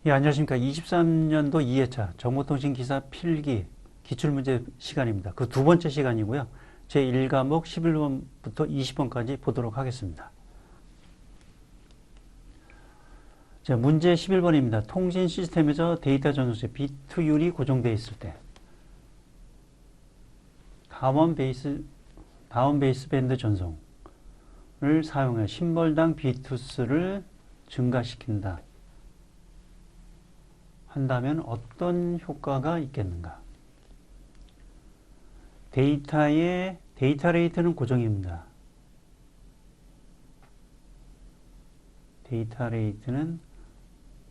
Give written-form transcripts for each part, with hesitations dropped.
예, 안녕하십니까. 23년도 2회차 정보통신 기사 필기 기출문제 시간입니다. 그 두 번째 시간이고요. 제 1과목 11번부터 20번까지 보도록 하겠습니다. 자, 문제 11번입니다. 통신 시스템에서 데이터 전송체 비트율이 고정되어 있을 때 다운 베이스 밴드 전송을 사용해 심벌당 비트수를 증가시킨다 한다면 어떤 효과가 있겠는가? 데이터 레이트는 고정입니다. 데이터 레이트는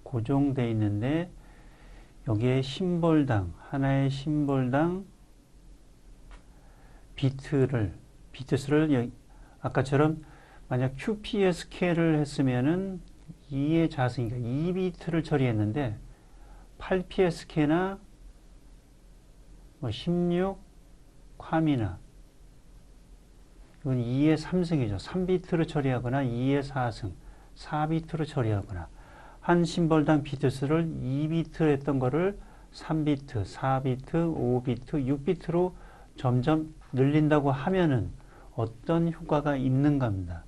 고정되어 있는데 여기에 하나의 심벌당 비트수를 아까처럼 만약 QPSK를 했으면은 2의 자승이니까 2비트를 처리했는데 8PSK나 16 캄이나 이건 2의 3승이죠. 3비트로 처리하거나 2의 4승, 4비트로 처리하거나 한 심벌당 비트수를 2비트로 했던 거를 3비트, 4비트, 5비트, 6비트로 점점 늘린다고 하면은 어떤 효과가 있는가입니다.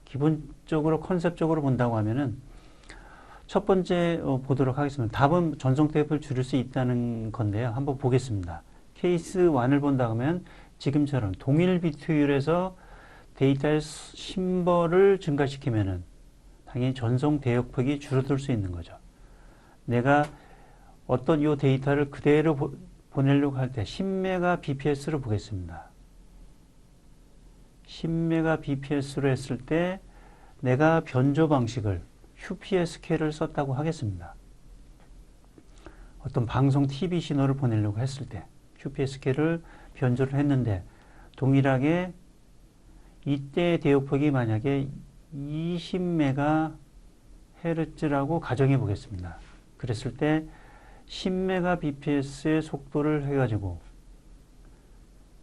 기본적으로 컨셉적으로 본다고 하면은 첫 번째 보도록 하겠습니다. 답은 전송 테이프를 줄일 수 있다는 건데요. 한번 보겠습니다. 케이스 1을 본다 하면 지금처럼 동일 비트율에서 데이터의 심벌을 증가시키면은 당연히 전송 대역폭이 줄어들 수 있는 거죠. 내가 어떤 이 데이터를 그대로 보내려고 할 때 10Mbps로 보겠습니다. 10Mbps로 했을 때 내가 변조 방식을 QPSK를 썼다고 하겠습니다. 어떤 방송 TV 신호를 보내려고 했을 때 QPSK를 변조를 했는데 동일하게 이때의 대역폭이 만약에 20MHz라고 가정해 보겠습니다. 그랬을 때 10Mbps의 속도를 해가지고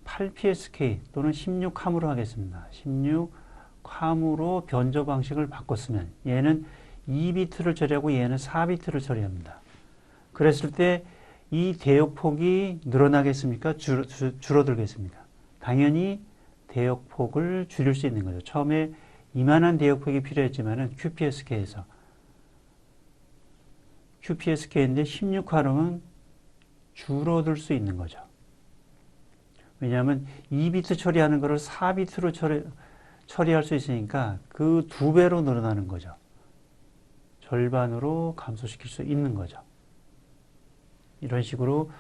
8PSK 또는 16캄으로 하겠습니다. 16캄으로 변조 방식을 바꿨으면 얘는 2비트를 처리하고 얘는 4비트를 처리합니다. 그랬을 때 이 대역폭이 늘어나겠습니까? 줄어들겠습니까? 당연히 대역폭을 줄일 수 있는 거죠. 처음에 이만한 대역폭이 필요했지만은 QPSK인데 16화로는 줄어들 수 있는 거죠. 왜냐하면 2비트 처리하는 것을 4비트로 처리할 수 있으니까 그 2배로 늘어나는 거죠. 절반으로 감소시킬 수 있는 거죠. 이런 식으로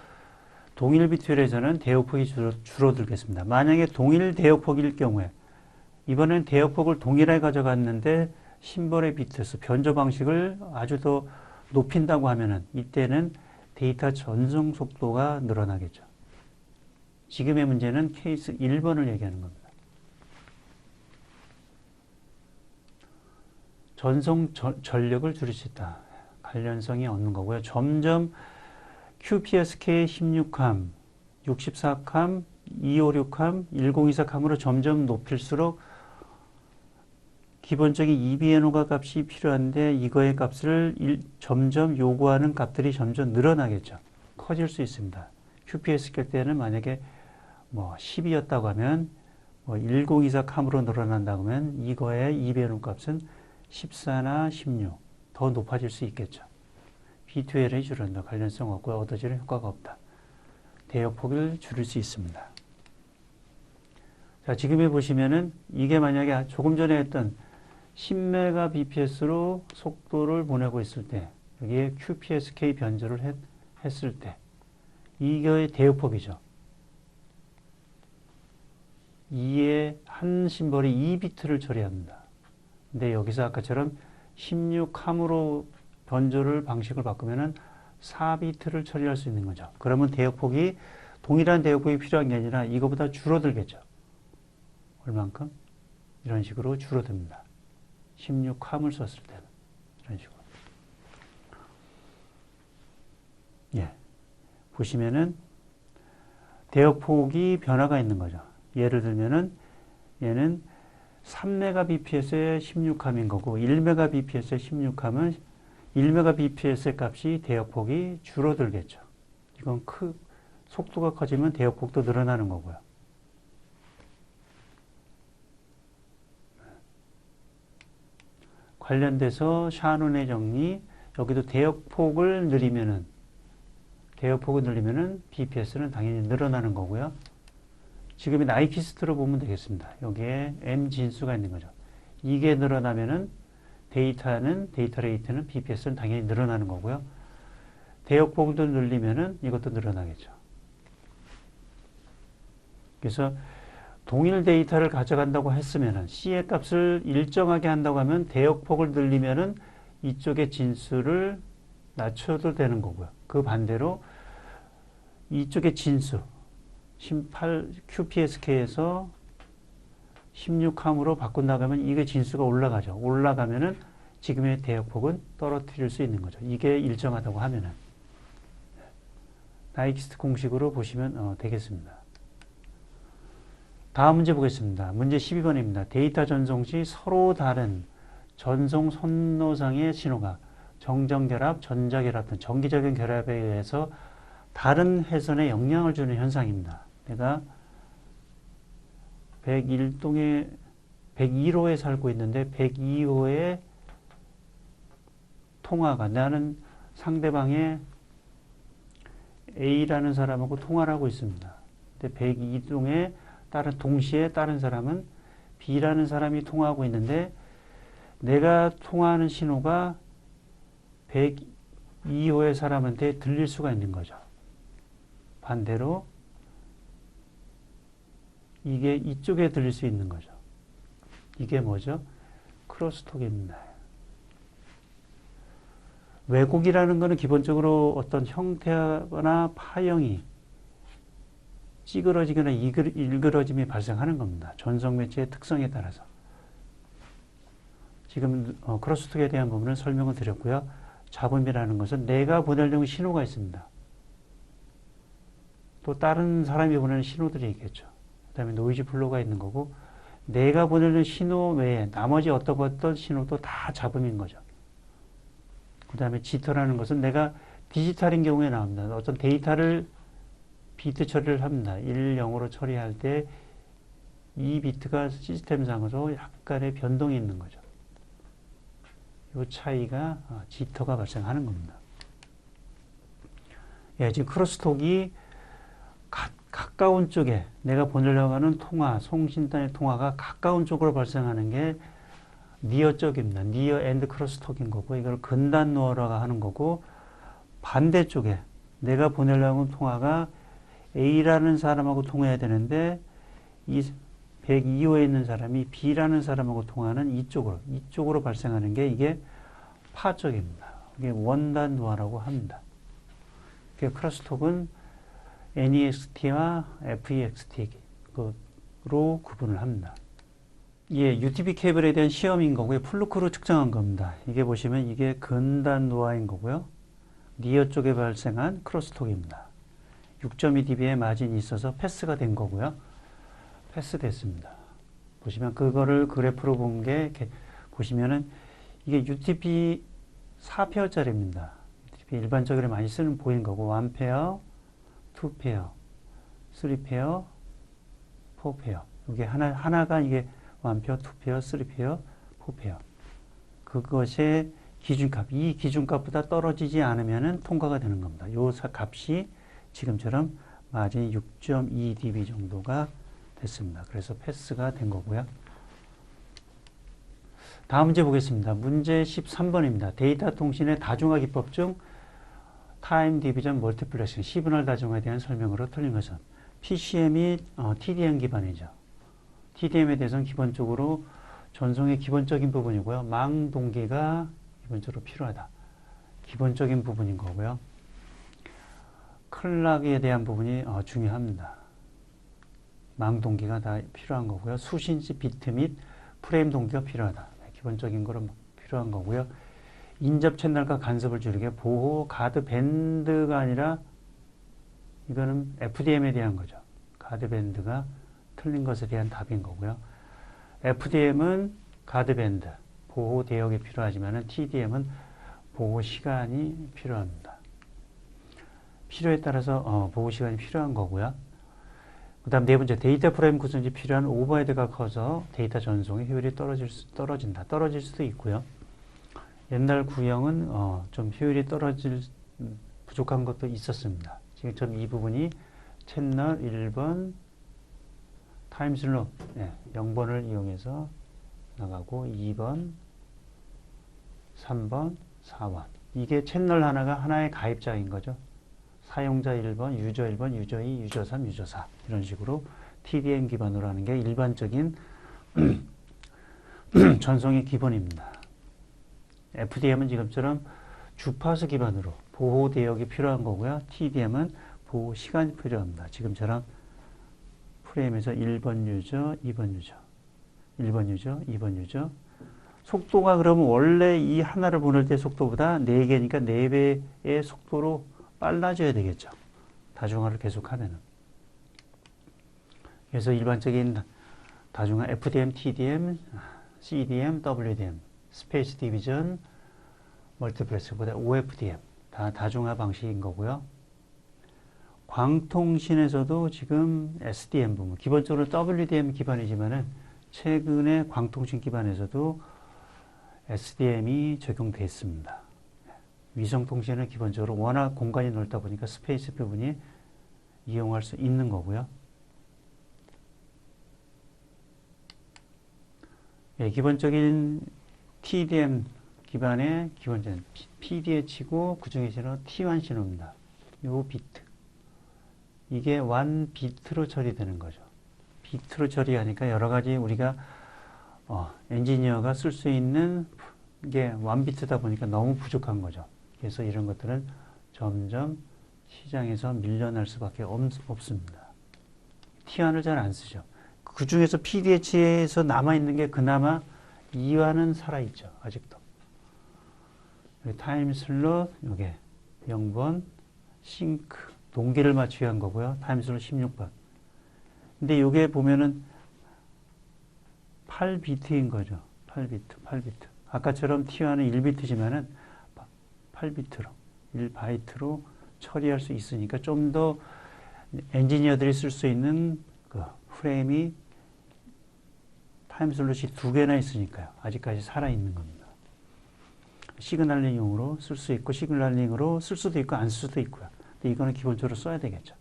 동일 비트율에서는 대역폭이 줄어들겠습니다. 만약에 동일 대역폭일 경우에 이번엔 대역폭을 동일하게 가져갔는데 심벌의 비트수, 변조 방식을 아주 더 높인다고 하면은 이때는 데이터 전송 속도가 늘어나겠죠. 지금의 문제는 케이스 1번을 얘기하는 겁니다. 전송 전력을 줄일 수 있다. 관련성이 없는 거고요. 점점 QPSK 16캄, 64캄, 256캄, 1024캄으로 점점 높일수록 기본적인 EBNO가 값이 필요한데 이거의 값을 점점 요구하는 값들이 점점 늘어나겠죠. 커질 수 있습니다. QPSK 때는 만약에 10이었다고 하면 1024캄으로 늘어난다고 하면 이거의 EBNO 값은 14나 16 더 높아질 수 있겠죠. B2L이 줄어든다. 관련성 없고 얻어지는 효과가 없다. 대역폭을 줄일 수 있습니다. 자, 지금 보시면은 이게 만약에 조금 전에 했던 10Mbps로 속도를 보내고 있을 때 여기에 QPSK 변조를 했을 때 이거의 대역폭이죠. 2의 한 심벌이 2비트를 처리합니다. 근데 여기서 아까처럼 16캄으로 변조를 방식을 바꾸면은 4비트를 처리할 수 있는 거죠. 그러면 대역폭이 동일한 대역폭이 필요한 게 아니라 이거보다 줄어들겠죠. 얼만큼? 이런 식으로 줄어듭니다. 16캄을 썼을 때는 이런 식으로. 예. 보시면은 대역폭이 변화가 있는 거죠. 예를 들면은 얘는 3Mbps의 16캄인 거고 1Mbps의 16캄은 1Mbps의 값이 대역폭이 줄어들겠죠. 이건 속도가 커지면 대역폭도 늘어나는 거고요. 관련돼서 샤논의 정리, 여기도 대역폭을 늘리면은 BPS는 당연히 늘어나는 거고요. 지금의 나이키스트로 보면 되겠습니다. 여기에 M 진수가 있는 거죠. 이게 늘어나면은 데이터 레이트는 BPS는 당연히 늘어나는 거고요. 대역폭도 늘리면은 이것도 늘어나겠죠. 그래서 동일 데이터를 가져간다고 했으면은 C의 값을 일정하게 한다고 하면 대역폭을 늘리면은 이쪽의 진수를 낮춰도 되는 거고요. 그 반대로 이쪽의 진수 18 QPSK에서 16함으로 바꾼다면 이게 진수가 올라가죠. 올라가면은 지금의 대역폭은 떨어뜨릴 수 있는 거죠. 이게 일정하다고 하면은 나이키스트 공식으로 보시면 되겠습니다. 다음 문제 보겠습니다. 문제 12번입니다. 데이터 전송 시 서로 다른 전송 선로상의 신호가 정전결합, 전자결합 등 정기적인 결합에 의해서 다른 회선에 영향을 주는 현상입니다. 내가 102호에 살고 있는데 102호의 통화가 나는 상대방의 A라는 사람하고 통화를 하고 있습니다. 근데 102동에 동시에 다른 사람은 B라는 사람이 통화하고 있는데 내가 통화하는 신호가 102호의 사람한테 들릴 수가 있는 거죠. 반대로 이게 이쪽에 들릴 수 있는 거죠. 이게 뭐죠? 크로스톡입니다. 왜곡이라는 것은 기본적으로 어떤 형태나 파형이 찌그러지거나 일그러짐이 발생하는 겁니다. 전송 매체의 특성에 따라서. 지금 크로스톡에 대한 부분은 설명을 드렸고요. 잡음이라는 것은 내가 보내려는 신호가 있습니다. 또 다른 사람이 보내는 신호들이 있겠죠. 그 다음에 노이즈 플로우가 있는 거고 내가 보내는 신호 외에 나머지 어떤 신호도 다 잡음인 거죠. 그 다음에 지터라는 것은 내가 디지털인 경우에 나옵니다. 어떤 데이터를 비트 처리를 합니다. 1, 0으로 처리할 때 이 비트가 시스템상으로 약간의 변동이 있는 거죠. 이 차이가 지터가 발생하는 겁니다. 예, 지금 크로스톡이 가까운 쪽에 내가 보내려고 하는 송신단의 통화가 가까운 쪽으로 발생하는 게 니어 쪽입니다. 니어 앤드 크로스톡인 거고 이걸 근단 노어라고 하는 거고 반대쪽에 내가 보내려고 하는 통화가 A라는 사람하고 통화해야 되는데 이 102호에 있는 사람이 B라는 사람하고 통화하는 이쪽으로 발생하는 게 이게 파 쪽입니다. 이게 원단 노어라고 합니다. 크로스톡은 NEXT와 FEXT로 구분을 합니다. 예, UTP 케이블에 대한 시험인 거고요. 플루크로 측정한 겁니다. 이게 보시면 이게 근단 노아인 거고요. 니어 쪽에 발생한 크로스톡입니다. 6.2dB의 마진이 있어서 패스가 된 거고요. 패스됐습니다. 보시면 그거를 그래프로 본 게 보시면은 이게 UTP 4페어짜리입니다. UTP 일반적으로 많이 쓰는 보인 거고 1페어, 2페어, 3페어, 4페어. 이게 하나가 이게 1페어, 2페어, 3페어, 4페어. 그것의 기준값, 이 기준값보다 떨어지지 않으면 통과가 되는 겁니다. 요 값이 지금처럼 마진이 6.2dB 정도가 됐습니다. 그래서 패스가 된 거고요. 다음 문제 보겠습니다. 문제 13번입니다. 데이터 통신의 다중화 기법 중 타임 디비전 멀티플렉싱, 시분할 다중화에 대한 설명으로 틀린 것은 PCM이 TDM 기반이죠. TDM에 대해서는 기본적으로 전송의 기본적인 부분이고요. 망 동기가 기본적으로 필요하다. 기본적인 부분인 거고요. 클락에 대한 부분이 중요합니다. 망 동기가 다 필요한 거고요. 수신시 비트 및 프레임 동기가 필요하다. 기본적인 거로 필요한 거고요. 인접 채널과 간섭을 줄이게 보호 가드 밴드가 아니라 이거는 FDM에 대한 거죠. 가드 밴드가 틀린 것에 대한 답인 거고요. FDM은 가드 밴드, 보호 대역이 필요하지만 TDM은 보호 시간이 필요합니다. 필요에 따라서 보호 시간이 필요한 거고요. 그 다음 네 번째, 데이터 프레임 구성이 필요한 오버헤드가 커서 데이터 전송의 효율이 떨어진다. 떨어질 수도 있고요. 옛날 구형은 좀 효율이 부족한 것도 있었습니다. 지금 이 부분이 채널 1번 타임슬롯 0번을 이용해서 나가고 2번, 3번, 4번. 이게 채널 하나가 하나의 가입자인 거죠. 사용자 1번, 유저 1번, 유저 2, 유저 3, 유저 4 이런 식으로 TDM 기반으로 하는 게 일반적인 전송의 기본입니다. FDM은 지금처럼 주파수 기반으로 보호 대역이 필요한 거고요. TDM은 보호 시간이 필요합니다. 지금처럼 프레임에서 1번 유저, 2번 유저, 1번 유저, 2번 유저. 속도가 그러면 원래 이 하나를 보낼 때 속도보다 4개니까 4배의 속도로 빨라져야 되겠죠. 다중화를 계속하면은. 그래서 일반적인 다중화 FDM, TDM, CDM, WDM, 스페이스 디비전, 멀티플렉스보다 OFDM 다 다중화 방식인 거고요. 광통신에서도 지금 SDM 부분, 기본적으로 WDM 기반이지만은 최근에 광통신 기반에서도 SDM이 적용됐습니다. 위성통신은 기본적으로 워낙 공간이 넓다 보니까 스페이스 부분이 이용할 수 있는 거고요. 기본적인 TDM 기반의 기본적인 PDH고 그 중에서는 T1 신호입니다. 요 비트. 이게 1 비트로 처리되는 거죠. 비트로 처리하니까 여러 가지 우리가 엔지니어가 쓸 수 있는 게 1 비트다 보니까 너무 부족한 거죠. 그래서 이런 것들은 점점 시장에서 밀려날 수밖에 없습니다. T1을 잘 안 쓰죠. 그 중에서 PDH에서 남아있는 게 그나마 2와는 살아있죠. 아직도. 타임 슬롯, 요게 0번, 싱크, 동기를 맞추기 한 거고요. 타임 슬롯 16번. 근데 요게 보면은 8비트인 거죠. 8비트. 아까처럼 T1은 1비트지만은 8비트로, 1바이트로 처리할 수 있으니까 좀 더 엔지니어들이 쓸 수 있는 그 프레임이 타임 슬롯이 2개나 있으니까요. 아직까지 살아있는 겁니다. 시그널링용으로 쓸 수 있고, 시그널링으로 쓸 수도 있고, 안 쓸 수도 있고요. 근데 이거는 기본적으로 써야 되겠죠.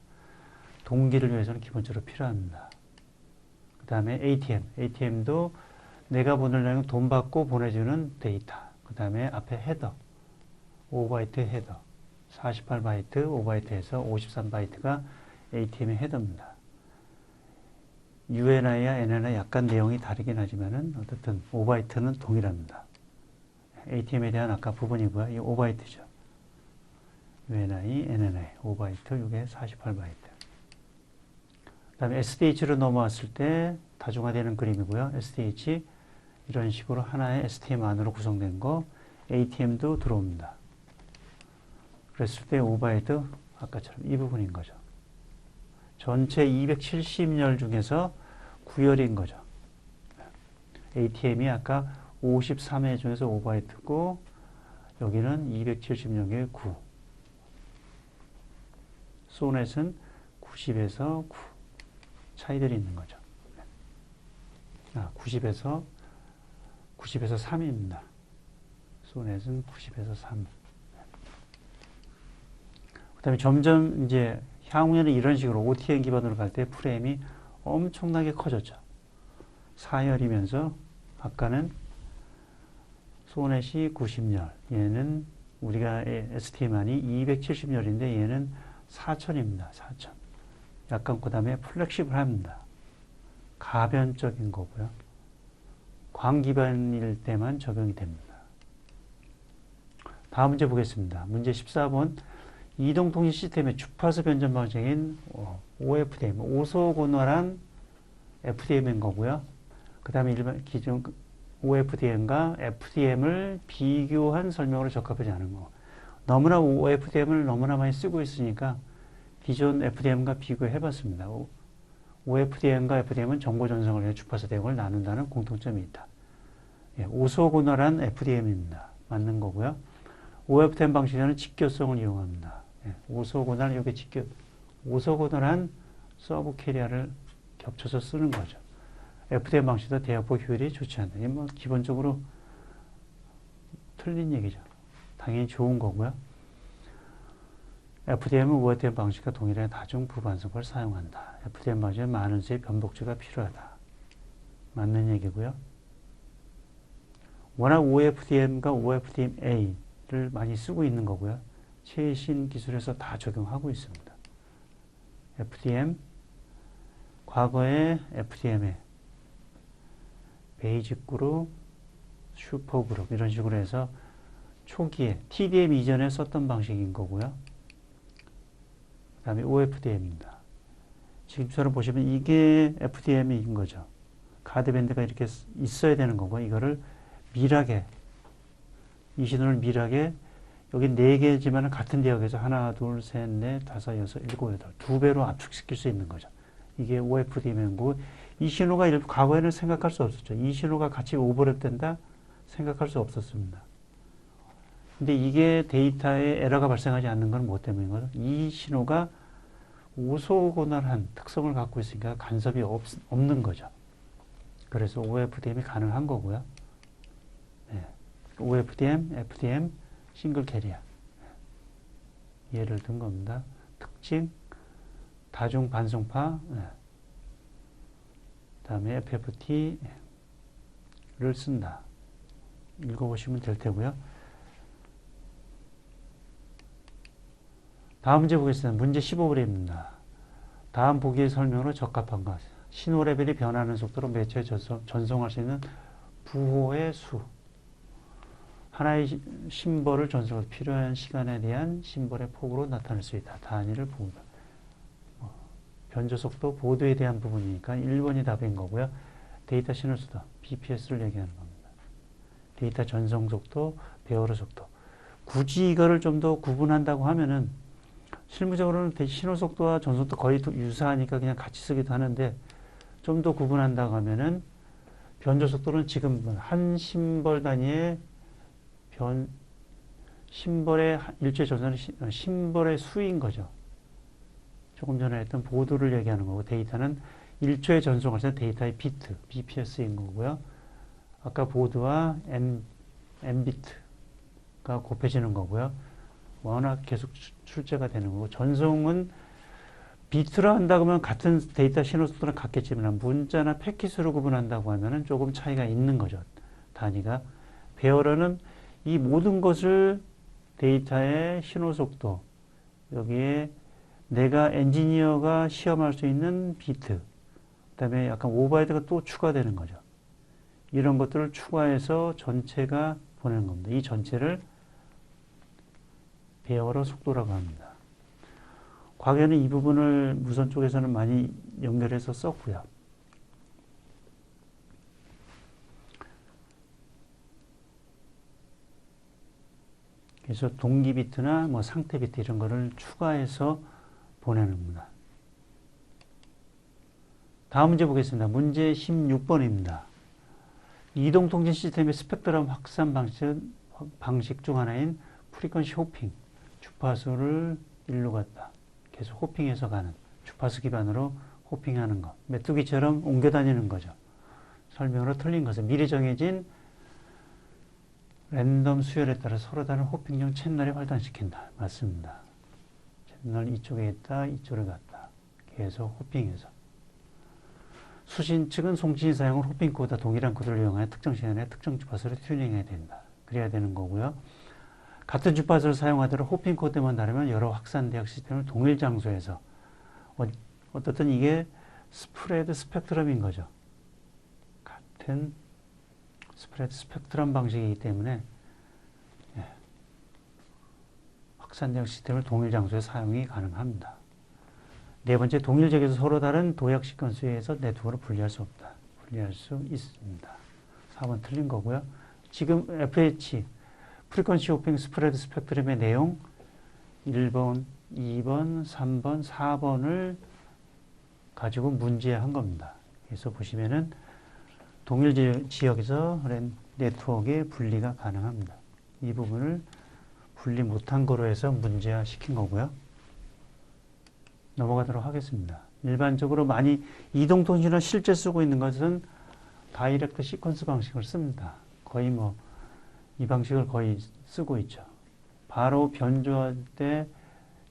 동기를 위해서는 기본적으로 필요합니다. 그 다음에 ATM도 내가 보내려면 돈 받고 보내주는 데이터. 그 다음에 앞에 헤더, 5바이트 헤더, 48바이트, 5바이트에서 53바이트가 ATM의 헤더입니다. UNI와 NNI 약간 내용이 다르긴 하지만은 어쨌든 5바이트는 동일합니다. ATM에 대한 아까 부분이고요. 이 5바이트죠. UNI, NNI, 5바이트, 이게 48바이트. 그 다음에 SDH로 넘어왔을 때 다중화되는 그림이고요. SDH 이런 식으로 하나의 STM 안으로 구성된 거, ATM도 들어옵니다. 그랬을 때 5바이트 아까처럼 이 부분인 거죠. 전체 270열 중에서 9열인 거죠. ATM이 아까 53회 중에서 5바이트고 여기는 270열 9. 소넷은 90에서 9 차이들이 있는 거죠. 90에서 3입니다. 소넷은 90에서 3. 그 다음에 점점 이제 향후에는 이런 식으로 OTN 기반으로 갈 때 프레임이 엄청나게 커졌죠. 4열이면서 아까는 소넷이 90열, 얘는 우리가 STM안이 270열인데 얘는 4000입니다. 4000. 약간 그 다음에 플렉시블합니다. 가변적인 거고요. 광 기반일 때만 적용이 됩니다. 다음 문제 보겠습니다. 문제 14번. 이동통신 시스템의 주파수 변전 방식인 OFDM, 오소곤활한 FDM인 거고요. 그 다음에 일반 기존 OFDM과 FDM을 비교한 설명으로 적합하지 않은 거. 너무나 OFDM을 너무나 많이 쓰고 있으니까 기존 FDM과 비교해 봤습니다. OFDM과 FDM은 정보 전송을 위해 주파수 대역을 나눈다는 공통점이 있다. 오소곤활한 FDM입니다. 맞는 거고요. OFDM 방식에는 직교성을 이용합니다. 예, 오소고날, 여기 오소고날한 서브 캐리어를 겹쳐서 쓰는 거죠. FDM 방식도 대역폭 효율이 좋지 않다. 이게 뭐 기본적으로 틀린 얘기죠. 당연히 좋은 거고요. FDM은 OFDM 방식과 동일한 다중 부반성법을 사용한다. FDM 방식은 많은 수의 변복제가 필요하다. 맞는 얘기고요. 워낙 OFDM과 OFDMA를 많이 쓰고 있는 거고요. 최신 기술에서 다 적용하고 있습니다. FDM, 과거의 FDM에 베이직 그룹, 슈퍼 그룹 이런 식으로 해서 초기에 TDM 이전에 썼던 방식인 거고요. 그 다음에 OFDM입니다. 지금처럼 보시면 이게 FDM인 거죠. 가드밴드가 이렇게 있어야 되는 거고 이거를 밀하게 이 신호를 밀하게 여기 4개지만 같은 대역에서 하나, 둘, 셋, 넷, 다섯, 여섯, 일곱, 여덟 2배로 압축시킬 수 있는 거죠. 이게 OFDM이고 이 신호가 과거에는 생각할 수 없었죠. 이 신호가 같이 오버랩 된다 생각할 수 없었습니다. 근데 이게 데이터에 에러가 발생하지 않는 건 뭐 때문인가요? 이 신호가 오소고날한 특성을 갖고 있으니까 간섭이 없는 거죠. 그래서 OFDM이 가능한 거고요. 네. OFDM, FDM, 싱글 캐리어. 예를 든 겁니다. 특징, 다중 반송파, 네. 그 다음에 FFT를 쓴다. 읽어보시면 될 테고요. 다음 문제 보겠습니다. 문제 15번입니다. 다음 보기의 설명으로 적합한 것. 신호 레벨이 변하는 속도로 매체에 전송할 수 있는 부호의 수. 하나의 심벌을 전송할 필요한 시간에 대한 심벌의 폭으로 나타낼 수 있다. 단위를 보다. 변조속도, 보도에 대한 부분이니까 1번이 답인 거고요. 데이터 신호수도, BPS를 얘기하는 겁니다. 데이터 전송속도, 배열의 속도. 굳이 이거를 좀 더 구분한다고 하면은 실무적으로는 신호속도와 전송도 거의 유사하니까 그냥 같이 쓰기도 하는데 좀 더 구분한다고 하면은 변조속도는 지금 한 심벌 단위의 심벌의 일체 전선의 심벌의 수인 거죠. 조금 전에 했던 보도를 얘기하는 거고 데이터는 1초에 전송할 때 데이터의 비트, BPS인 거고요. 아까 보드와 N비트가 곱해지는 거고요. 워낙 계속 출제가 되는 거고 전송은 비트로 한다고 하면 같은 데이터 신호 속도는 같겠지만 문자나 패킷으로 구분한다고 하면 조금 차이가 있는 거죠. 단위가. 배열어는 이 모든 것을 데이터의 신호 속도 여기에 내가 엔지니어가 시험할 수 있는 비트 그 다음에 약간 오버헤드가 또 추가되는 거죠. 이런 것들을 추가해서 전체가 보내는 겁니다. 이 전체를 배열어 속도라고 합니다. 과거에는 이 부분을 무선 쪽에서는 많이 연결해서 썼고요. 그래서 동기 비트나 뭐 상태 비트 이런 거를 추가해서 보내는 겁니다. 다음 문제 보겠습니다. 문제 16번입니다. 이동통신 시스템의 스펙트럼 확산 방식 중 하나인 프리퀀시 호핑, 주파수를 일로 갔다. 계속 호핑해서 가는, 주파수 기반으로 호핑하는 것. 메뚜기처럼 옮겨 다니는 거죠. 설명으로 틀린 것은 미리 정해진 랜덤 수열에 따라 서로 다른 호핑용 채널에 활단시킨다. 맞습니다. 채널 이쪽에 있다, 이쪽으로 갔다. 계속 호핑해서. 수신 측은 송신이 사용을 호핑 코드와 동일한 코드를 이용하여 특정 시간에 특정 주파수를 튜닝해야 된다. 그래야 되는 거고요. 같은 주파수를 사용하도록 호핑 코드만 다르면 여러 확산 대역 시스템을 동일 장소에서 어떻든 이게 스프레드 스펙트럼인 거죠. 같은 스프레드 스펙트럼 방식이기 때문에 확산 대역 시스템을 동일 장소에 사용이 가능합니다. 네 번째, 동일 지역에서 서로 다른 도약 시퀀스에 의해서 네트워크를 분리할 수 없다. 분리할 수 있습니다. 4번 틀린 거고요. 지금 FH 프리퀀시 호핑 스프레드 스펙트럼의 내용 1번, 2번, 3번, 4번을 가지고 문제한 겁니다. 그래서 보시면은 동일 지역에서 네트워크의 분리가 가능합니다. 이 부분을 분리 못한 거로 해서 문제화 시킨 거고요. 넘어가도록 하겠습니다. 일반적으로 많이 이동통신을 실제 쓰고 있는 것은 다이렉트 시퀀스 방식을 씁니다. 거의 뭐 이 방식을 거의 쓰고 있죠. 바로 변조할 때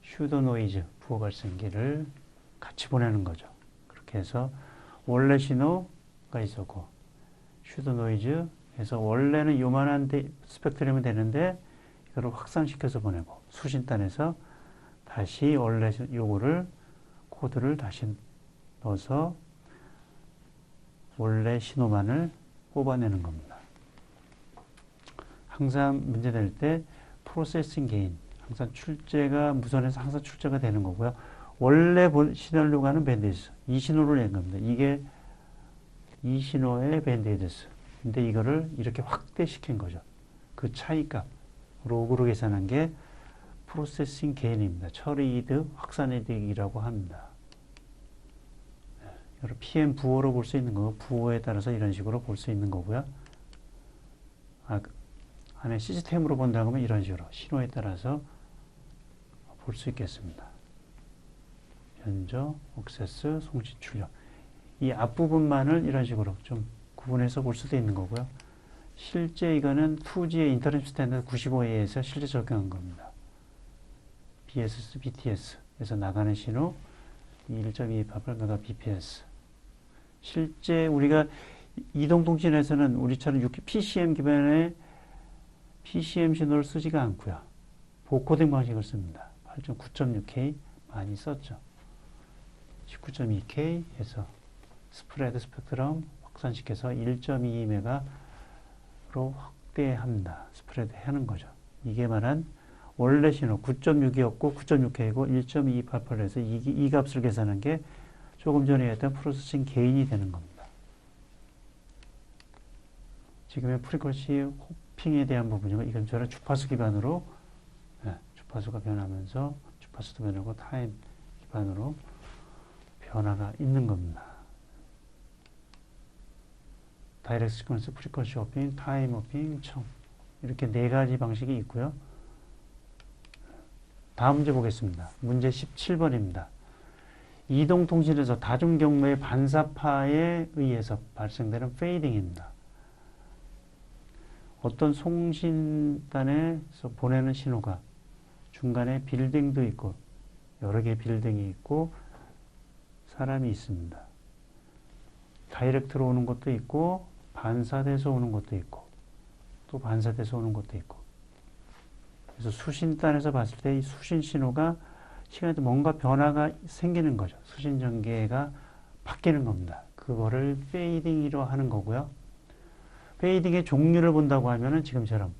슈도 노이즈 부호 발생기를 같이 보내는 거죠. 그렇게 해서 원래 신호가 있었고 슈도 노이즈 해서 원래는 요만한 스펙트럼이 되는데 이거를 확산시켜서 보내고 수신단에서 다시 원래 요거를 코드를 다시 넣어서 원래 신호만을 뽑아내는 겁니다. 항상 문제 될 때 프로세싱 게인, 항상 출제가 무선에서 항상 출제가 되는 거고요. 원래 시나리오 가는 밴드위스, 이 신호를 낸 겁니다. 이게 이 신호의 밴드위스. 근데 이거를 이렇게 확대시킨 거죠. 그 차이값, 로그로 계산한 게 프로세싱 게인입니다. 처리 이득, 확산 이득이라고 합니다. 여러 PM 부호로 볼 수 있는 거고, 부호에 따라서 이런 식으로 볼 수 있는 거고요. 안에 시스템으로 본다고 하면 이런 식으로 신호에 따라서 볼 수 있겠습니다. 변조, 억세스, 송신, 출력. 이 앞부분만을 이런 식으로 좀 구분해서 볼 수도 있는 거고요. 실제 이거는 2G의 인터넷 스탠더드 95A에서 실제 적용한 겁니다. BSS, BTS에서 나가는 신호 1.288Mbps. 실제 우리가 이동통신에서는 우리처럼 PCM 기반의 PCM 신호를 쓰지가 않고요. 보코딩 방식을 씁니다. 8.9.6K 많이 썼죠. 19.2K 해서 스프레드 스펙트럼 확산시켜서 1.22메가로 확대합니다. 스프레드 하는 거죠. 이게 말한 원래 신호 9.6이었고 9.6K고 1.288에서 이 값을 계산한 게 조금 전에 했던 프로세싱 게인이 되는 겁니다. 지금의 프리퀀시 호핑에 대한 부분이고 이건 저는 주파수 기반으로 주파수가 변하면서 주파수도 변하고 타임 기반으로 변화가 있는 겁니다. 다이렉트 시퀀스, 프리퀀시 호핑, 타임 호핑, 청 이렇게 네 가지 방식이 있고요. 다음 문제 보겠습니다. 문제 17번입니다. 이동통신에서 다중경로의 반사파에 의해서 발생되는 페이딩입니다. 어떤 송신단에서 보내는 신호가 중간에 빌딩도 있고 여러 개의 빌딩이 있고 사람이 있습니다. 다이렉트로 오는 것도 있고 반사돼서 오는 것도 있고 또 반사돼서 오는 것도 있고 그래서 수신단에서 봤을 때 이 수신 신호가 시간에 뭔가 변화가 생기는 거죠. 수신 전개가 바뀌는 겁니다. 그거를 페이딩이라고 하는 거고요. 페이딩의 종류를 본다고 하면은 지금처럼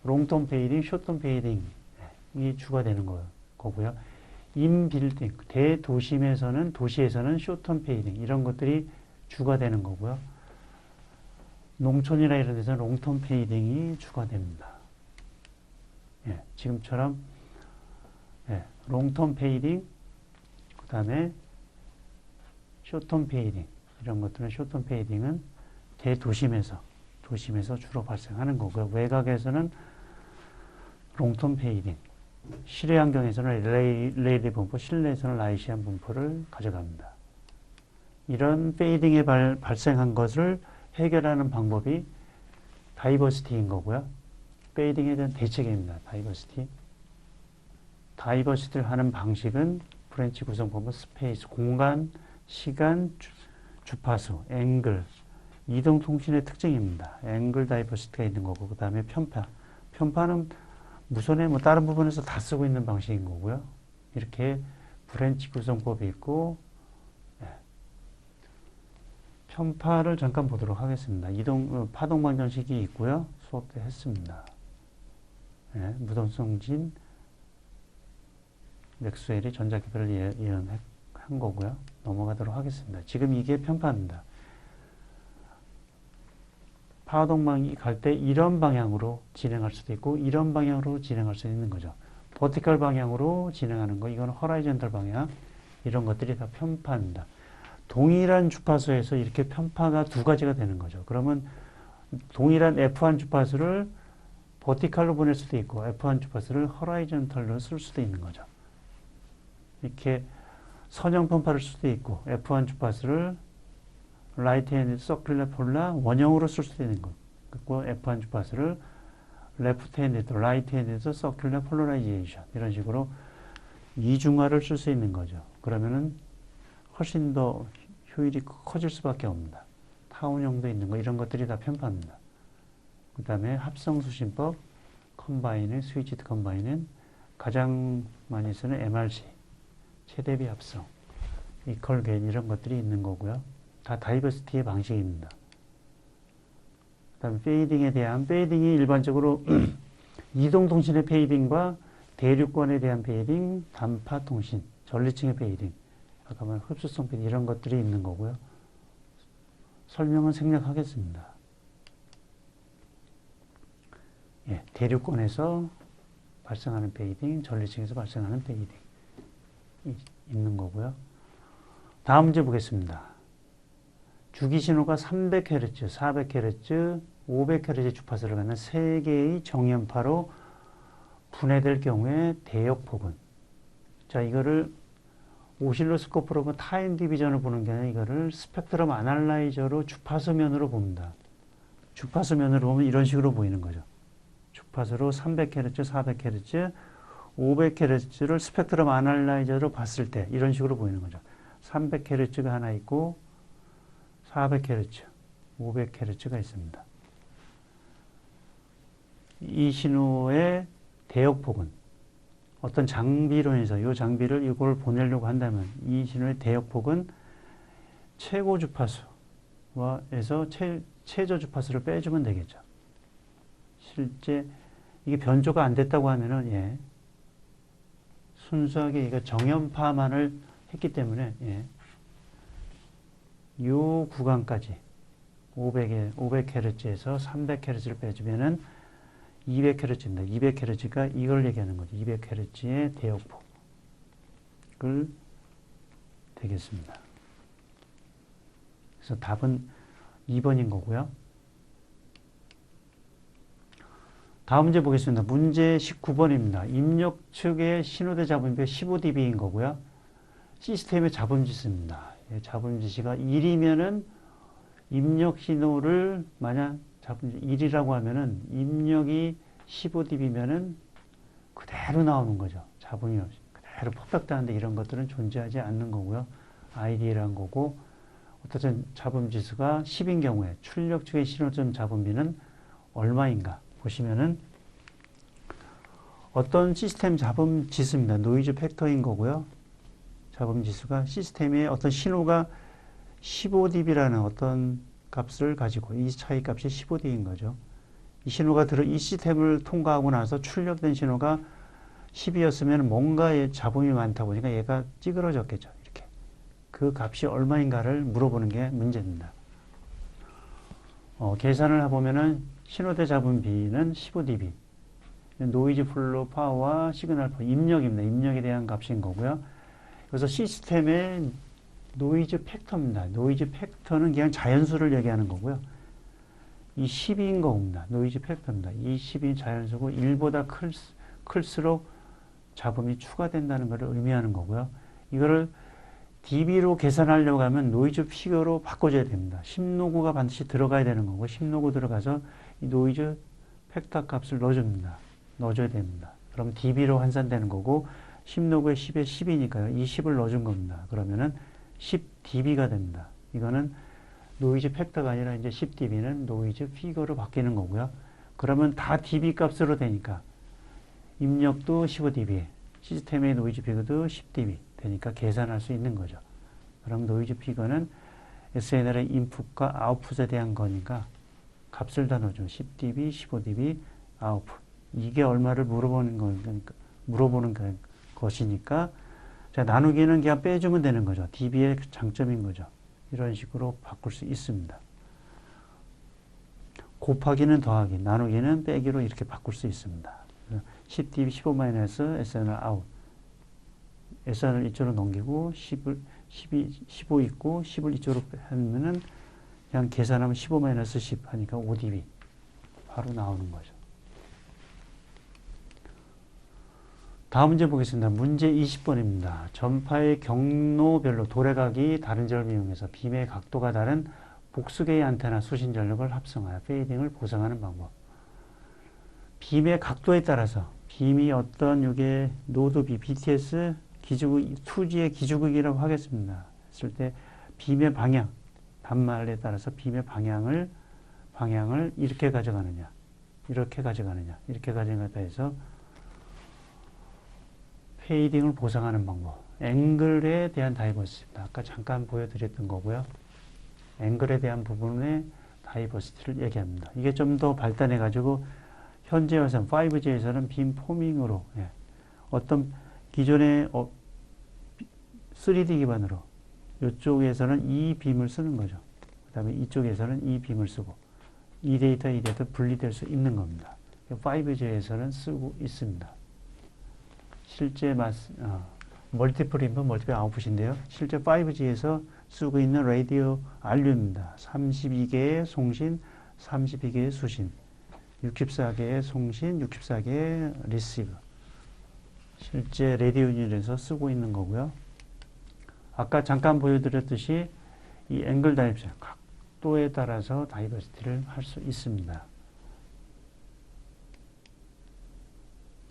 롱텀 페이딩, 숏텀 페이딩이 주가 되는 거고요. 인빌딩, 대도심에서는 도시에서는 숏텀 페이딩 이런 것들이 주가 되는 거고요. 농촌이나 이런 데서는 롱텀 페이딩이 주가 됩니다. 지금처럼 롱텀 페이딩, 그 다음에 숏텀 페이딩 이런 것들은 숏텀 페이딩은 대도심에서 주로 발생하는 거고요. 외곽에서는 롱텀 페이딩, 실외 환경에서는 레이디 분포, 실내에서는 라이시안 분포를 가져갑니다. 이런 페이딩이 발생한 것을 해결하는 방법이 다이버시티인 거고요. 페이딩에 대한 대책입니다. 다이버시티를 하는 방식은 브랜치 구성법은 스페이스, 공간, 시간, 주파수, 앵글, 이동통신의 특징입니다. 앵글 다이버시티가 있는 거고, 그 다음에 편파. 편파는 무선의 다른 부분에서 다 쓰고 있는 방식인 거고요. 이렇게 브랜치 구성법이 있고, 편파를 잠깐 보도록 하겠습니다. 파동방정식이 있고요. 수업 때 했습니다. 무동성진, 맥스웰이 전자기별을 예언한 거고요. 넘어가도록 하겠습니다. 지금 이게 편파입니다. 파동망이 갈 때 이런 방향으로 진행할 수도 있고 이런 방향으로 진행할 수 있는 거죠. 버티컬 방향으로 진행하는 거, 이건 허라이젠탈 방향, 이런 것들이 다 편파입니다. 동일한 주파수에서 이렇게 편파가 두 가지가 되는 거죠. 그러면 동일한 F1 주파수를 버티칼로 보낼 수도 있고 F1 주파수를 허라이전탈로 쓸 수도 있는 거죠. 이렇게 선형 분파를 쓸 수도 있고 F1 주파수를 라이트 핸드 서큘러 폴라 원형으로 쓸 수도 있는 거. 그리고 F1 주파수를 레프트 핸드, 라이트 핸드에서 서큘러 폴라라이제이션 이런 식으로 이중화를 쓸 수 있는 거죠. 그러면은 훨씬 더 효율이 커질 수밖에 없습니다. 타운형도 있는 거 이런 것들이 다 편파입니다. 그 다음에 합성수신법, 컴바인은 스위치드 컴바인은 가장 많이 쓰는 MRC, 최대비 합성, 이퀄 게인 이런 것들이 있는 거고요. 다 다이버시티의 방식입니다. 그 다음에 페이딩에 대한 페이딩이 일반적으로 이동통신의 페이딩과 대륙권에 대한 페이딩, 단파통신, 전리층의 페이딩, 아까 말한 흡수성 페이딩 이런 것들이 있는 거고요. 설명은 생략하겠습니다. 예, 대륙권에서 발생하는 페이딩, 전리층에서 발생하는 페이딩 있는 거고요. 다음 문제 보겠습니다. 주기신호가 300Hz, 400Hz, 500Hz 주파수를 갖는 3개의 정연파로 분해될 경우에 대역폭은, 자, 이거를 오실로스코프로 보면 타임 디비전을 보는 게 아니라 이거를 스펙트럼 아날라이저로 주파수면으로 봅니다. 주파수면으로 보면 이런 식으로 보이는 거죠. 주파수로 300Hz, 400Hz, 500Hz를 스펙트럼 아날라이저로 봤을 때 이런 식으로 보이는 거죠. 300Hz가 하나 있고 400Hz, 500Hz가 있습니다. 이 신호의 대역폭은 어떤 장비로 인해서 이 장비를 이걸 보내려고 한다면 이 신호의 대역폭은 최고 주파수에서 최저 주파수를 빼주면 되겠죠. 실제 이게 변조가 안 됐다고 하면은 예, 순수하게 이거 정연파만을 했기 때문에 예, 이 구간까지 500Hz에서 300Hz를 빼주면은 200Hz입니다. 200Hz가 이걸 얘기하는 거죠. 200Hz의 대역폭을 되겠습니다. 그래서 답은 2번인 거고요. 다음 문제 보겠습니다. 문제 19번입니다. 입력 측의 신호대 잡음비가 15dB인 거고요. 시스템의 잡음지수입니다. 잡음지수가 1이면은 입력 신호를 만약 잡음지 1이라고 하면은 입력이 15dB면은 그대로 나오는 거죠. 잡음이 없이 그대로 퍼펙트한데 이런 것들은 존재하지 않는 거고요. ID라는 거고 어떤 잡음지수가 10인 경우에 출력 측의 신호점 잡음비는 얼마인가 보시면은 어떤 시스템 잡음지수입니다. 노이즈 팩터인 거고요. 잡음지수가 시스템에 어떤 신호가 15dB라는 어떤 값을 가지고 이 차이 값이 15dB인 거죠. 이 신호가 이 시스템을 통과하고 나서 출력된 신호가 10이었으면 뭔가 잡음이 많다 보니까 얘가 찌그러졌겠죠. 이렇게. 그 값이 얼마인가를 물어보는 게 문제입니다. 계산을 해보면은 신호대 잡음비는 15dB. 노이즈 플로우 파워와 시그널 파워, 입력입니다. 입력에 대한 값인 거고요. 그래서 시스템의 노이즈 팩터입니다. 노이즈 팩터는 그냥 자연수를 얘기하는 거고요. 이 10인 겁니다. 노이즈 팩터입니다. 이 10이 자연수고 1보다 클수록 잡음이 추가된다는 것을 의미하는 거고요. 이거를 dB로 계산하려고 하면 노이즈 피겨로 바꿔줘야 됩니다. 10로그가 반드시 들어가야 되는 거고 10로그 들어가서 이 노이즈 팩터 값을 넣어줘야 됩니다. 그럼 dB로 환산되는 거고 10로그에 10에 10이니까요. 이 10을 넣어준 겁니다. 그러면은 10dB가 됩니다. 이거는 노이즈 팩터가 아니라 이제 10dB는 노이즈 피겨로 바뀌는 거고요. 그러면 다 dB 값으로 되니까 입력도 15dB, 시스템의 노이즈 피겨도 10dB 되니까 계산할 수 있는 거죠. 그럼 노이즈 피겨는 SNL의 인풋과 아웃풋에 대한 거니까 값을 다 넣어줘. 10dB, 15dB, 아웃풋. 이게 얼마를 물어보는 것이니까 자, 나누기는 그냥 빼주면 되는 거죠. dB의 장점인 거죠. 이런 식으로 바꿀 수 있습니다. 곱하기는 더하기, 나누기는 빼기로 이렇게 바꿀 수 있습니다. 10dB 15-SNR 아웃. SNR 이쪽으로 넘기고 15 있고 10을 이쪽으로 하면은 그냥 계산하면 15-10 하니까 5dB 바로 나오는 거죠. 다음 문제 보겠습니다. 문제 20번입니다. 전파의 경로별로 도래각이 다른 점을 이용해서 빔의 각도가 다른 복수개의 안테나 수신 전력을 합성하여 페이딩을 보상하는 방법. 빔의 각도에 따라서 빔이 어떤 요게 노드 B, BTS 기주극, 2G의 기주극이라고 하겠습니다. 했을 때 빔의 방향, 단말에 따라서 빔의 방향을 이렇게 가져가느냐, 이렇게 가져가느냐, 이렇게 가져가다 해서 페이딩을 보상하는 방법. 앵글에 대한 다이버시티입니다. 아까 잠깐 보여드렸던 거고요. 앵글에 대한 부분의 다이버시티를 얘기합니다. 이게 좀 더 발달해가지고 현재 와서는 5G에서는 빔 포밍으로 어떤 기존의 3D 기반으로 이쪽에서는 이 빔을 쓰는 거죠. 그 다음에 이쪽에서는 이 빔을 쓰고 이 데이터 분리될 수 있는 겁니다. 5G에서는 쓰고 있습니다. 실제 멀티플 인풋, 멀티플 아웃풋인데요. 실제 5G에서 쓰고 있는 라디오 RU입니다. 32개의 송신, 32개의 수신, 64개의 송신, 64개의 리시브. 실제 라디오 유닛에서 쓰고 있는 거고요. 아까 잠깐 보여드렸듯이 이 앵글 다이버시티, 각도에 따라서 다이버시티를 할 수 있습니다.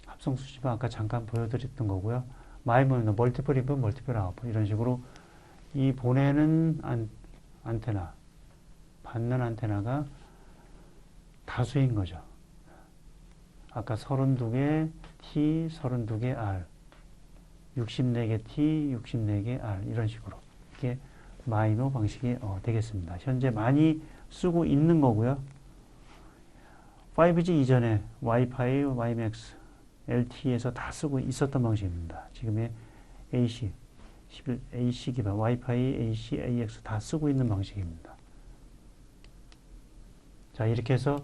합성 수집은 아까 잠깐 보여드렸던 거고요. 마이모는 멀티플 인풋, 멀티플 아웃풋 이런 식으로 이 보내는 안테나, 받는 안테나가 다수인 거죠. 아까 32개 T, 32개 R, 64개 T, 64개 R 이런 식으로 이게 마이노 방식이 되겠습니다. 현재 많이 쓰고 있는 거고요. 5G 이전에 와이파이, WiMAX, LTE에서 다 쓰고 있었던 방식입니다. 지금의 AC, AC 기반, 와이파이, AC, AX 다 쓰고 있는 방식입니다. 자, 이렇게 해서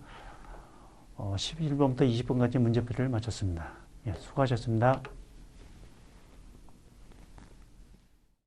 11번부터 20번까지 문제풀이를 마쳤습니다. 예, 수고하셨습니다.